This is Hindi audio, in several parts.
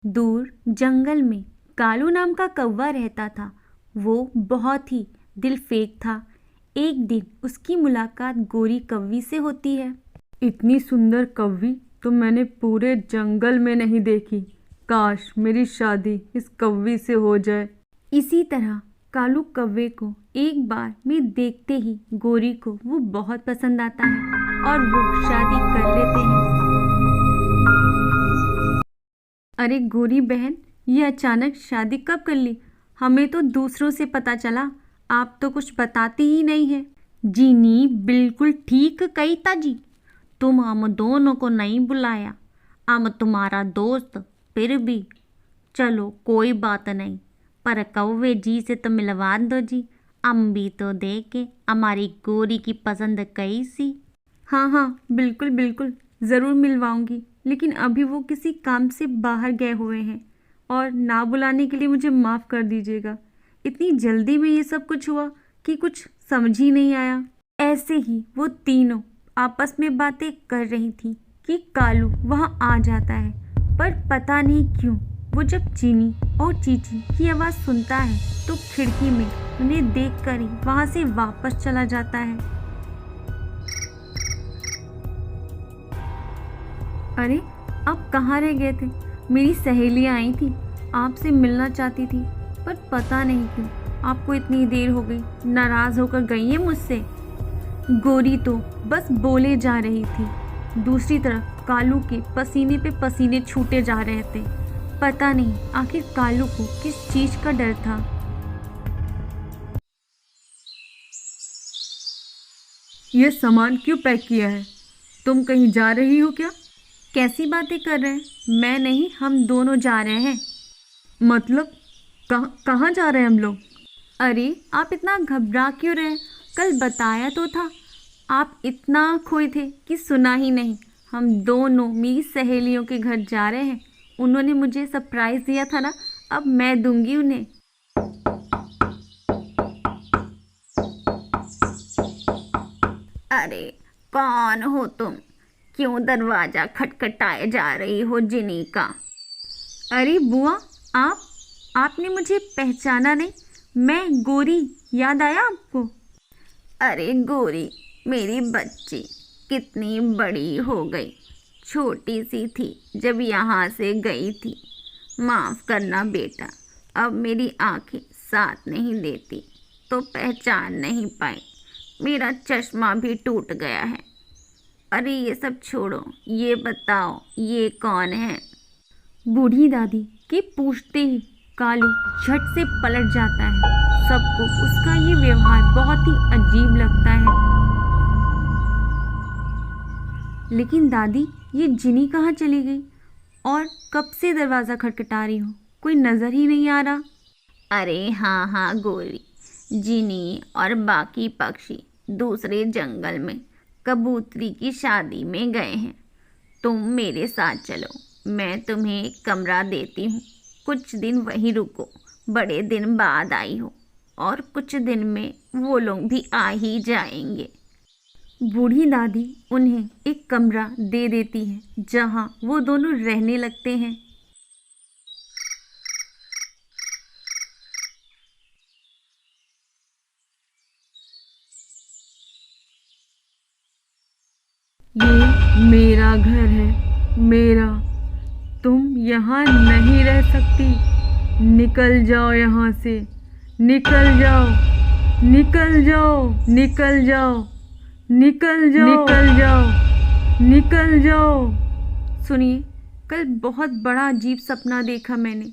दूर जंगल में कालू नाम का कौवा रहता था। वो बहुत ही दिलफेक था। एक दिन उसकी मुलाकात गोरी कौवी से होती है। इतनी सुंदर कौवी तो मैंने पूरे जंगल में नहीं देखी। काश मेरी शादी इस कौवी से हो जाए। इसी तरह कालू कौवे को एक बार में देखते ही गोरी को वो बहुत पसंद आता है और वो शादी कर लेते हैं। अरे गोरी बहन, ये अचानक शादी कब कर ली? हमें तो दूसरों से पता चला, आप तो कुछ बताती ही नहीं है। जी नी, बिल्कुल ठीक कही ताजी। तुम हम दोनों को नहीं बुलाया। हम तुम्हारा दोस्त, फिर भी चलो कोई बात नहीं, पर कौवे जी से तो मिलवा दो जी। हम भी तो देखे हमारी गोरी की पसंद कैसी। हाँ हाँ, बिल्कुल बिल्कुल, ज़रूर मिलवाऊंगी, लेकिन अभी वो किसी काम से बाहर गए हुए हैं और ना बुलाने के लिए मुझे माफ़ कर दीजिएगा। इतनी जल्दी में ये सब कुछ हुआ कि कुछ समझ ही नहीं आया। ऐसे ही वो तीनों आपस में बातें कर रही थी कि कालू वहाँ आ जाता है, पर पता नहीं क्यों वो जब चीनी और चीची की आवाज़ सुनता है तो खिड़की में उन्हें देखकर ही वहाँ से वापस चला जाता है। अरे, आप कहाँ रह गए थे? मेरी सहेलियाँ आई थी, आपसे मिलना चाहती थी, पर पता नहीं क्यों आपको इतनी देर हो गई, नाराज़ होकर गई है मुझसे। गोरी तो बस बोले जा रही थी। दूसरी तरफ कालू के पसीने पे पसीने छूटे जा रहे थे। पता नहीं आखिर कालू को किस चीज़ का डर था। ये सामान क्यों पैक किया है? तुम कहीं जा रही हो क्या? कैसी बातें कर रहे हैं? मैं नहीं, हम दोनों जा रहे हैं। मतलब कहाँ जा रहे हैं हम लोग? अरे, आप इतना घबरा क्यों रहे हैं? कल बताया तो था। आप इतना खोए थे कि सुना ही नहीं। हम दोनों मेरी सहेलियों के घर जा रहे हैं। उन्होंने मुझे सरप्राइज़ दिया था ना, अब मैं दूंगी उन्हें। अरे कौन हो तुम? क्यों दरवाजा खटखटाए जा रही हो जिनी का? अरे बुआ, आपने मुझे पहचाना नहीं? मैं गोरी, याद आया आपको? अरे गोरी, मेरी बच्ची कितनी बड़ी हो गई। छोटी सी थी जब यहाँ से गई थी। माफ़ करना बेटा, अब मेरी आंखें साथ नहीं देती तो पहचान नहीं पाई। मेरा चश्मा भी टूट गया है। अरे ये सब छोड़ो, ये बताओ ये कौन है? बूढ़ी दादी के पूछते ही कालू झट से पलट जाता है। सबको उसका ये व्यवहार बहुत ही अजीब लगता है। लेकिन दादी, ये जिनी कहाँ चली गई और कब से दरवाज़ा खटखटा रही हो? कोई नज़र ही नहीं आ रहा। अरे हाँ हाँ गोरी, जिनी और बाकी पक्षी दूसरे जंगल में कबूतरी की शादी में गए हैं। तुम मेरे साथ चलो, मैं तुम्हें एक कमरा देती हूँ। कुछ दिन वहीं रुको। बड़े दिन बाद आई हो और कुछ दिन में वो लोग भी आ ही जाएंगे। बूढ़ी दादी उन्हें एक कमरा दे देती है जहाँ वो दोनों रहने लगते हैं। ये मेरा घर है, मेरा। तुम यहाँ नहीं रह सकती। निकल जाओ यहाँ से। निकल जाओ, निकल जाओ, निकल जाओ, निकल जाओ, निकल जाओ, निकल जाओ। सुनिए, कल बहुत बड़ा अजीब सपना देखा मैंने।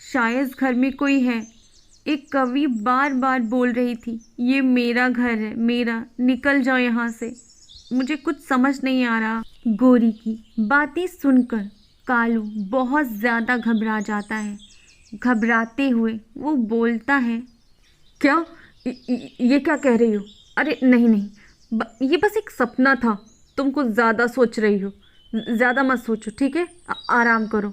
शायद घर में कोई है। एक कवि बार बार बोल रही थी, ये मेरा घर है, मेरा, निकल जाओ यहाँ से। मुझे कुछ समझ नहीं आ रहा। गोरी की बातें सुनकर कालू बहुत ज़्यादा घबरा जाता है। घबराते हुए वो बोलता है, क्या? ये क्या कह रही हो? अरे नहीं नहीं, ये बस एक सपना था। तुम कुछ ज़्यादा सोच रही हो। ज़्यादा मत सोचो, ठीक है? आराम करो।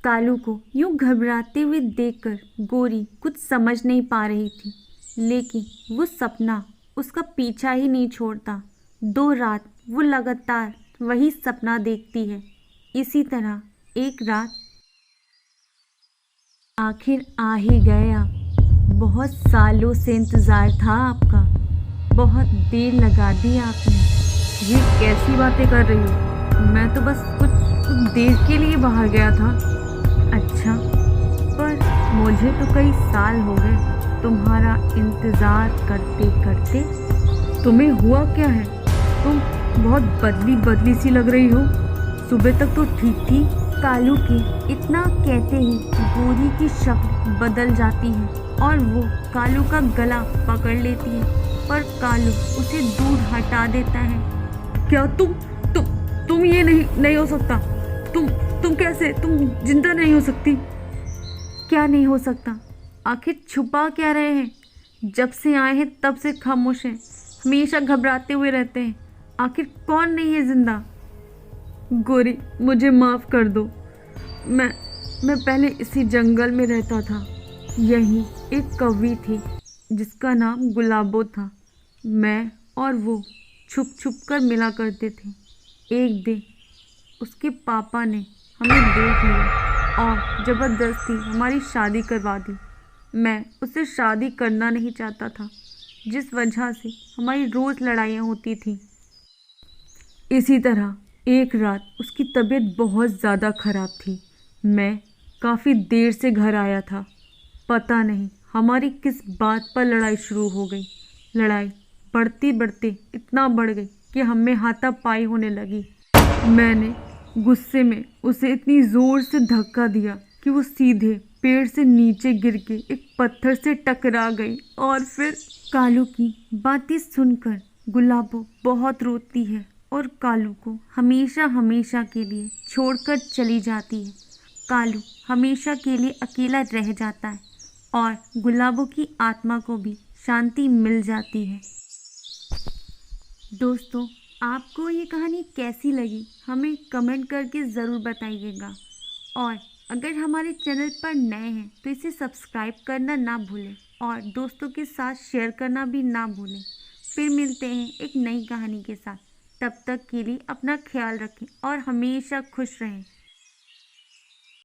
कालू को यूं घबराते हुए देखकर गोरी कुछ समझ नहीं पा रही थी, लेकिन वो सपना उसका पीछा ही नहीं छोड़ता। 2 रात वो लगातार वही सपना देखती है। इसी तरह एक रात आखिर आ ही गए आप। बहुत सालों से इंतज़ार था आपका। बहुत देर लगा दी आपने। ये कैसी बातें कर रही हो? मैं तो बस कुछ देर के लिए बाहर गया था। अच्छा, पर मुझे तो कई साल हो गए तुम्हारा इंतज़ार करते करते। तुम्हें हुआ क्या है? तुम बहुत बदली बदली सी लग रही हो। सुबह तक तो ठीक थी। कालू के इतना कहते ही गोरी की शक्ल बदल जाती है और वो कालू का गला पकड़ लेती है, पर कालू उसे दूर हटा देता है। क्या तुम ये नहीं हो सकता। तुम कैसे? तुम जिंदा नहीं हो सकती। क्या नहीं हो सकता? आखिर छुपा क्या रहे हैं? जब से आए हैं तब से खामोश हैं, हमेशा घबराते हुए रहते हैं। आखिर कौन नहीं है जिंदा? गोरी, मुझे माफ़ कर दो। मैं पहले इसी जंगल में रहता था। यही एक कवि थी जिसका नाम गुलाबो था। मैं और वो छुप छुप कर मिला करते थे। एक दिन उसके पापा ने हमें देख लिया और ज़बरदस्ती हमारी शादी करवा दी। मैं उससे शादी करना नहीं चाहता था, जिस वजह से हमारी रोज़ लड़ाइयाँ होती थीं। इसी तरह एक रात उसकी तबीयत बहुत ज़्यादा ख़राब थी। मैं काफ़ी देर से घर आया था। पता नहीं हमारी किस बात पर लड़ाई शुरू हो गई। लड़ाई बढ़ती बढ़ते इतना बढ़ गई कि हम में हाथापाई होने लगी। मैंने गुस्से में उसे इतनी ज़ोर से धक्का दिया कि वो सीधे पेड़ से नीचे गिर के एक पत्थर से टकरा गई। और फिर कालू की बातें सुनकर गुलाबो बहुत रोती है और कालू को हमेशा हमेशा के लिए छोड़कर चली जाती है। कालू हमेशा के लिए अकेला रह जाता है और गुलाबो की आत्मा को भी शांति मिल जाती है। दोस्तों, आपको ये कहानी कैसी लगी हमें कमेंट करके ज़रूर बताइएगा। और अगर हमारे चैनल पर नए हैं तो इसे सब्सक्राइब करना ना भूलें और दोस्तों के साथ शेयर करना भी ना भूलें। फिर मिलते हैं एक नई कहानी के साथ। तब तक के लिए अपना ख्याल रखें और हमेशा खुश रहें।